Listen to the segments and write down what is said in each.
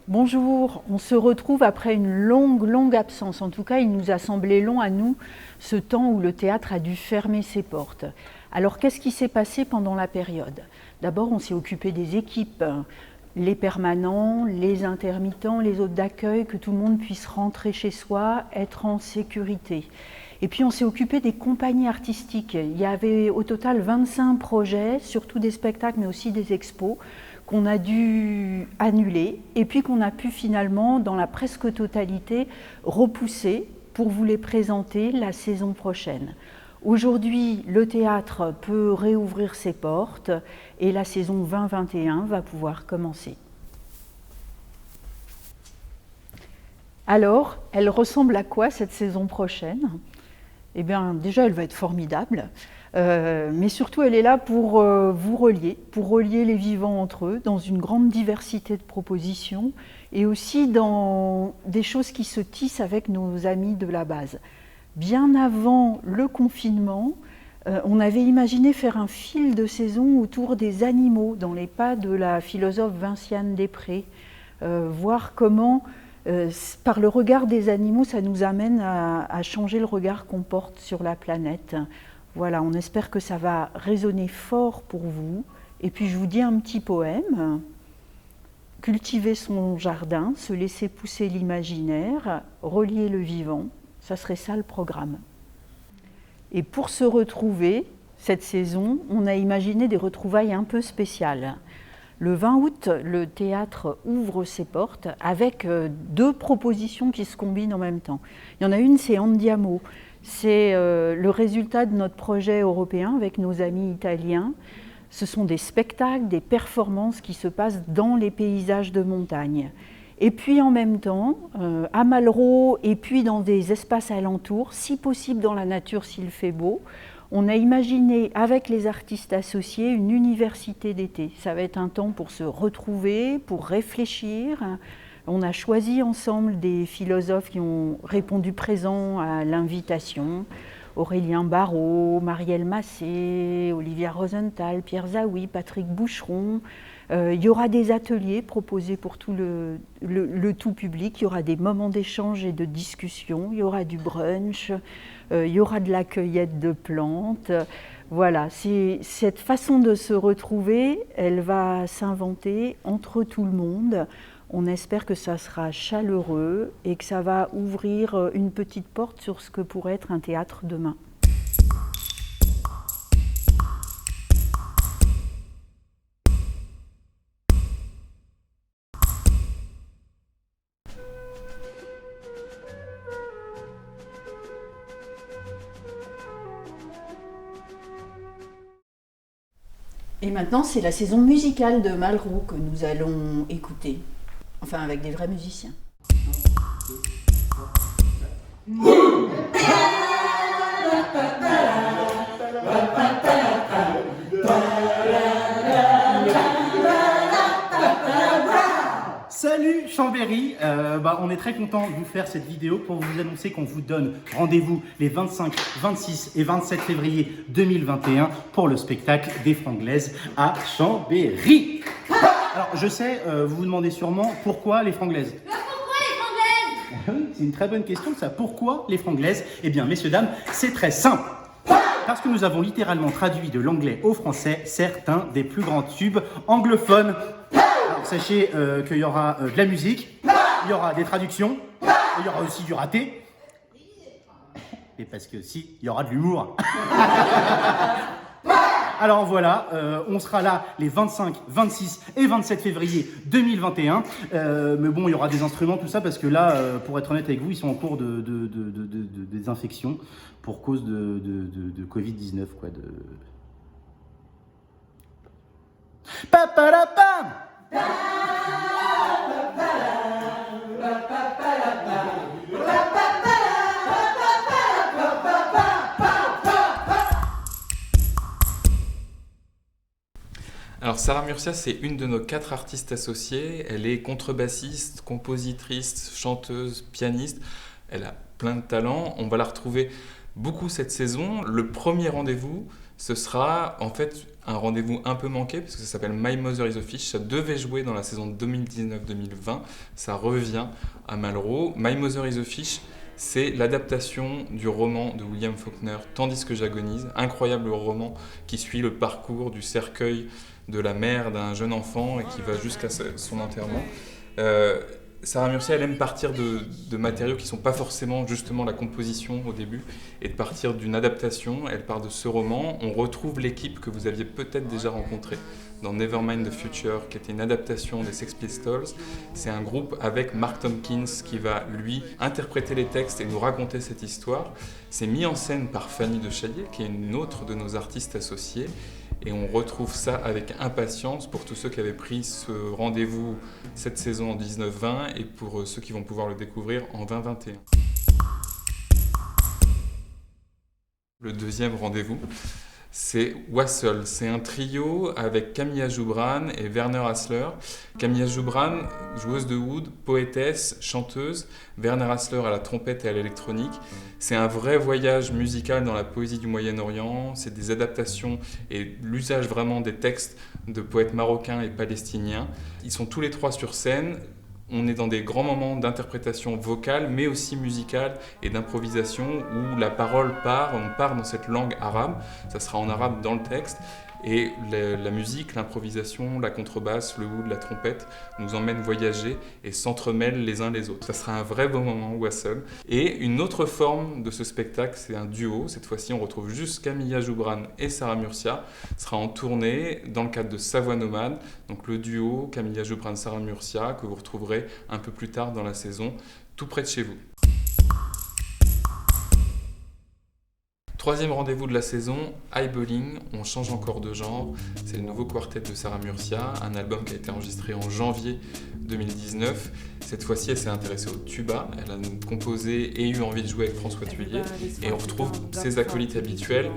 Bonjour, on se retrouve après une longue absence. En tout cas, il nous a semblé long à nous, ce temps où le théâtre a dû fermer ses portes. Alors, qu'est-ce qui s'est passé pendant la période? D'abord, on s'est occupé des équipes, les permanents, les intermittents, les hôtes d'accueil, que tout le monde puisse rentrer chez soi, être en sécurité. Et puis on s'est occupé des compagnies artistiques. Il y avait au total 25 projets, surtout des spectacles mais aussi des expos, qu'on a dû annuler et puis qu'on a pu finalement, dans la presque totalité, repousser pour vous les présenter la saison prochaine. Aujourd'hui, le théâtre peut réouvrir ses portes et la saison 2021 va pouvoir commencer. Alors, elle ressemble à quoi cette saison prochaine? Eh bien, déjà, elle va être formidable, mais surtout, elle est là pour vous relier, pour relier les vivants entre eux, dans une grande diversité de propositions, et aussi dans des choses qui se tissent avec nos amis de la base. Bien avant le confinement, on avait imaginé faire un fil de saison autour des animaux, dans les pas de la philosophe Vinciane Després, voir comment par le regard des animaux, ça nous amène à changer le regard qu'on porte sur la planète. Voilà, on espère que ça va résonner fort pour vous. Et puis je vous dis un petit poème. Cultiver son jardin, se laisser pousser l'imaginaire, relier le vivant, ça serait ça le programme. Et pour se retrouver, cette saison, on a imaginé des retrouvailles un peu spéciales. Le 20 août, le théâtre ouvre ses portes avec deux propositions qui se combinent en même temps. Il y en a une, c'est Andiamo. C'est le résultat de notre projet européen avec nos amis italiens. Ce sont des spectacles, des performances qui se passent dans les paysages de montagne. Et puis en même temps, à Malraux et puis dans des espaces alentours, si possible dans la nature s'il fait beau, on a imaginé avec les artistes associés une université d'été. Ça va être un temps pour se retrouver, pour réfléchir. On a choisi ensemble des philosophes qui ont répondu présent à l'invitation. Aurélien Barraud, Marielle Massé, Olivia Rosenthal, Pierre Zaoui, Patrick Boucheron. Il y aura des ateliers proposés pour tout le tout public. Il y aura des moments d'échange et de discussion. Il y aura du brunch. Il y aura de la cueillette de plantes. Voilà, cette façon de se retrouver, elle va s'inventer entre tout le monde. On espère que ça sera chaleureux et que ça va ouvrir une petite porte sur ce que pourrait être un théâtre demain. Et maintenant, c'est la saison musicale de Malraux que nous allons écouter. Enfin, avec des vrais musiciens. Salut Chambéry, on est très content de vous faire cette vidéo pour vous annoncer qu'on vous donne rendez-vous les 25, 26 et 27 février 2021 pour le spectacle des Franglaises à Chambéry. Alors je sais, vous vous demandez sûrement pourquoi les Franglaises. Pourquoi les Franglaises? C'est une très bonne question ça, pourquoi les Franglaises? Eh bien messieurs, dames, c'est très simple. Parce que nous avons littéralement traduit de l'anglais au français certains des plus grands tubes anglophones. Alors, sachez qu'il y aura de la musique, il y aura des traductions, il y aura aussi du raté. Et parce que si, il y aura de l'humour. Alors voilà, on sera là les 25, 26 et 27 février 2021. Mais bon, il y aura des instruments, tout ça, parce que là, pour être honnête avec vous, ils sont en cours de désinfection pour cause de Covid-19, quoi. Papalapam! Alors Sarah Murcia, c'est une de nos 4 artistes associées. Elle est contrebassiste, compositrice, chanteuse, pianiste. Elle a plein de talents. On va la retrouver beaucoup cette saison. Le premier rendez-vous, ce sera en fait un rendez-vous un peu manqué, parce que ça s'appelle My Mother is a Fish. Ça devait jouer dans la saison 2019-2020. Ça revient à Malraux. My Mother is a Fish, c'est l'adaptation du roman de William Faulkner, Tandis que j'agonise. Incroyable roman qui suit le parcours du cercueil de la mère d'un jeune enfant et qui va jusqu'à son enterrement. Sarah Murcia, elle aime partir de matériaux qui ne sont pas forcément justement la composition au début, et de partir d'une adaptation. Elle part de ce roman. On retrouve l'équipe que vous aviez peut-être déjà rencontrée dans Nevermind the Future, qui était une adaptation des Sex Pistols. C'est un groupe avec Mark Tompkins qui va, lui, interpréter les textes et nous raconter cette histoire. C'est mis en scène par Fanny de Chaillet, qui est une autre de nos artistes associés. Et on retrouve ça avec impatience pour tous ceux qui avaient pris ce rendez-vous cette saison en 19-20 et pour ceux qui vont pouvoir le découvrir en 20-21. Le deuxième rendez-vous, c'est Wassel. C'est un trio avec Camilla Joubran et Werner Hassler. Camilla Joubran, joueuse de oud, poétesse, chanteuse. Werner Hassler à la trompette et à l'électronique. C'est un vrai voyage musical dans la poésie du Moyen-Orient. C'est des adaptations et l'usage vraiment des textes de poètes marocains et palestiniens. Ils sont tous les trois sur scène. On est dans des grands moments d'interprétation vocale, mais aussi musicale et d'improvisation où la parole part, on part dans cette langue arabe, ça sera en arabe dans le texte, et la musique, l'improvisation, la contrebasse, le oud, la trompette nous emmènent voyager et s'entremêlent les uns les autres. Ça sera un vrai beau moment, Wassel. Et une autre forme de ce spectacle, c'est un duo. Cette fois-ci, on retrouve juste Camilla Joubran et Sarah Murcia. Ce sera en tournée dans le cadre de Savoie Nomade. Donc le duo Camilla Joubran-Sarah Murcia que vous retrouverez un peu plus tard dans la saison, tout près de chez vous. Troisième rendez-vous de la saison, Eyeballing, on change encore de genre. C'est le nouveau quartet de Sarah Murcia, un album qui a été enregistré en janvier 2019. Cette fois-ci, elle s'est intéressée au tuba. Elle a composé et eu envie de jouer avec François Thuillier. Et on retrouve ses acolytes habituels,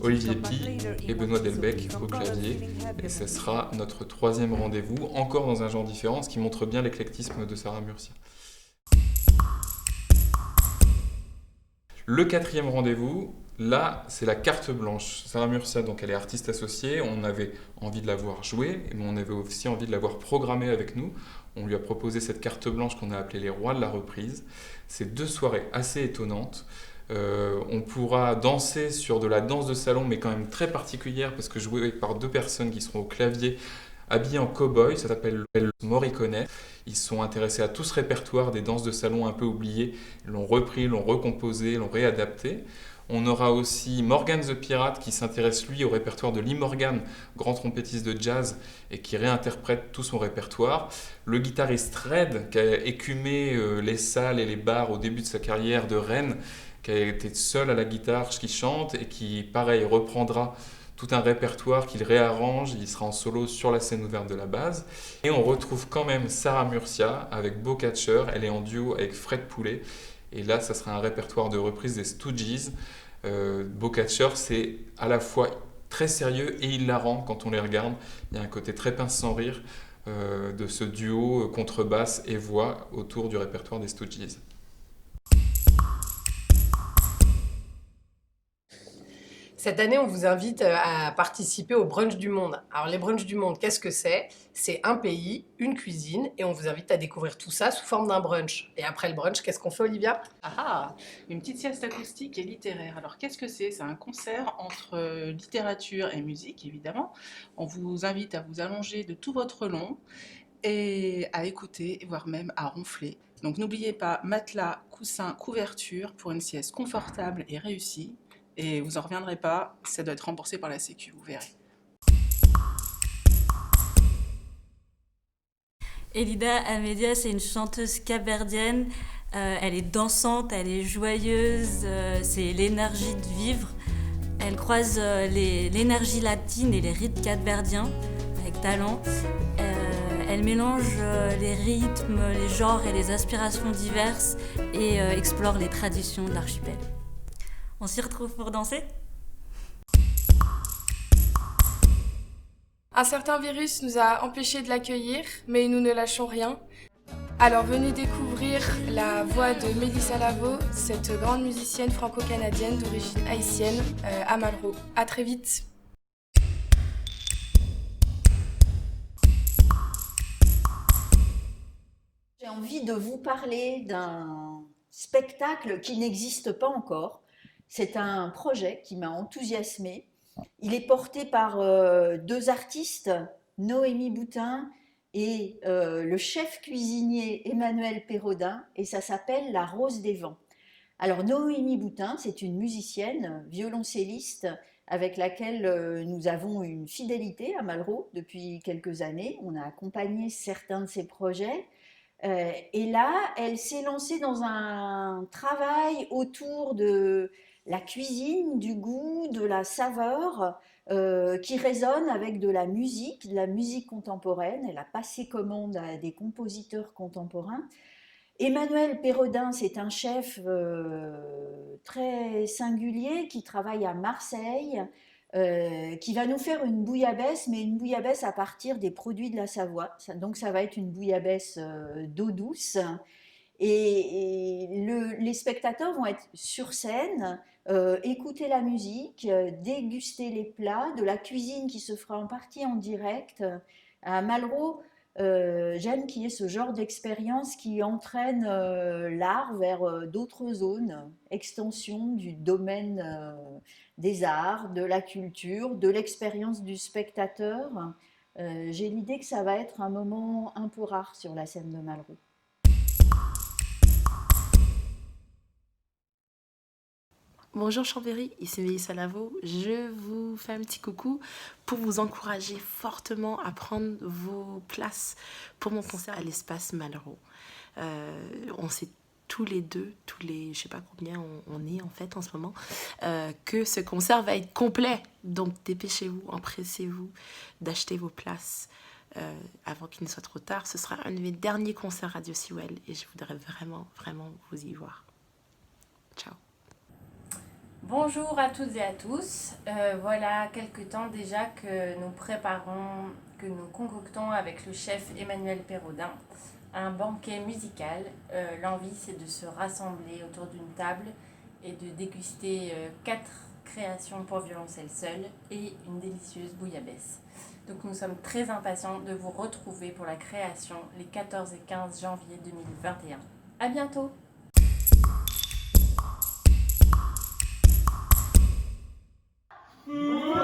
Olivier Pi et Benoît Delbecq au clavier. Et ce sera notre troisième rendez-vous, encore dans un genre différent, ce qui montre bien l'éclectisme de Sarah Murcia. Le quatrième rendez-vous, là, c'est la carte blanche. Sarah Murcia, donc, elle est artiste associée. On avait envie de la voir jouer, mais on avait aussi envie de la voir programmer avec nous. On lui a proposé cette carte blanche qu'on a appelée les rois de la reprise. C'est 2 soirées assez étonnantes. On pourra danser sur de la danse de salon, mais quand même très particulière, parce que jouée par 2 personnes qui seront au clavier, habillés en cow-boy, ça s'appelle Morricone. Ils sont intéressés à tout ce répertoire des danses de salon un peu oubliées. Ils l'ont repris, l'ont recomposé, l'ont réadapté. On aura aussi Morgan the Pirate qui s'intéresse lui au répertoire de Lee Morgan, grand trompettiste de jazz et qui réinterprète tout son répertoire. Le guitariste Red qui a écumé les salles et les bars au début de sa carrière de Rennes, qui a été seul à la guitare, qui chante et qui, pareil, reprendra tout un répertoire qu'il réarrange, il sera en solo sur la scène ouverte de la base. Et on retrouve quand même Sarah Murcia avec Beau Catcher, elle est en duo avec Fred Poulet. Et là, ça sera un répertoire de reprise des Stooges. Beau Catcher, c'est à la fois très sérieux et hilarant quand on les regarde. Il y a un côté très pince sans rire de ce duo contrebasse et voix autour du répertoire des Stooges. Cette année, on vous invite à participer au Brunch du Monde. Alors, les Brunchs du Monde, qu'est-ce que c'est ? C'est un pays, une cuisine, et on vous invite à découvrir tout ça sous forme d'un brunch. Et après le brunch, qu'est-ce qu'on fait, Olivia ? Ah, une petite sieste acoustique et littéraire. Alors, qu'est-ce que c'est ? C'est un concert entre littérature et musique, évidemment. On vous invite à vous allonger de tout votre long et à écouter, voire même à ronfler. Donc, n'oubliez pas, matelas, coussin, couverture pour une sieste confortable et réussie. Et vous n'en reviendrez pas, ça doit être remboursé par la Sécu, vous verrez. Elida Amedia, c'est une chanteuse capverdienne. Elle est dansante, elle est joyeuse, c'est l'énergie de vivre. Elle croise l'énergie latine et les rythmes capverdiens avec talent. Elle mélange les rythmes, les genres et les aspirations diverses et explore les traditions de l'archipel. On s'y retrouve pour danser ? Un certain virus nous a empêchés de l'accueillir, mais nous ne lâchons rien. Alors venez découvrir la voix de Mélissa Lavo, cette grande musicienne franco-canadienne d'origine haïtienne à Malraux. À très vite. envie de vous parler d'un spectacle qui n'existe pas encore. C'est un projet qui m'a enthousiasmée. Il est porté par deux artistes, Noémie Boutin et le chef cuisinier Emmanuel Perrodin, et ça s'appelle La Rose des Vents. Alors Noémie Boutin, c'est une musicienne, violoncelliste, avec laquelle nous avons une fidélité à Malraux depuis quelques années. On a accompagné certains de ses projets. Et là, elle s'est lancée dans un travail autour de la cuisine, du goût, de la saveur, qui résonne avec de la musique contemporaine. Elle a passé commande à des compositeurs contemporains. Emmanuel Perrodin, c'est un chef très singulier qui travaille à Marseille, qui va nous faire une bouillabaisse, mais une bouillabaisse à partir des produits de la Savoie. Donc ça va être une bouillabaisse d'eau douce. Et les spectateurs vont être sur scène, écouter la musique, déguster les plats, de la cuisine qui se fera en partie en direct. À Malraux, j'aime qu'il y ait ce genre d'expérience qui entraîne l'art vers d'autres zones, extension du domaine des arts, de la culture, de l'expérience du spectateur. J'ai l'idée que ça va être un moment un peu rare sur la scène de Malraux. Bonjour Chambéry, ici Mélissa Lavo. Je vous fais un petit coucou pour vous encourager fortement à prendre vos places pour mon concert à l'espace Malraux. On sait tous les deux, je sais pas combien on est en fait en ce moment, que ce concert va être complet. Donc dépêchez-vous, empressez-vous d'acheter vos places avant qu'il ne soit trop tard. Ce sera un de mes derniers concerts Radio Sewell et je voudrais vraiment, vraiment vous y voir. Ciao. Bonjour à toutes et à tous. Voilà quelques temps déjà que nous préparons, que nous concoctons avec le chef Emmanuel Perrodin un banquet musical. L'envie, c'est de se rassembler autour d'une table et de déguster 4 créations pour violoncelle seul et une délicieuse bouillabaisse. Donc nous sommes très impatients de vous retrouver pour la création les 14 et 15 janvier 2021. À bientôt! Mmh.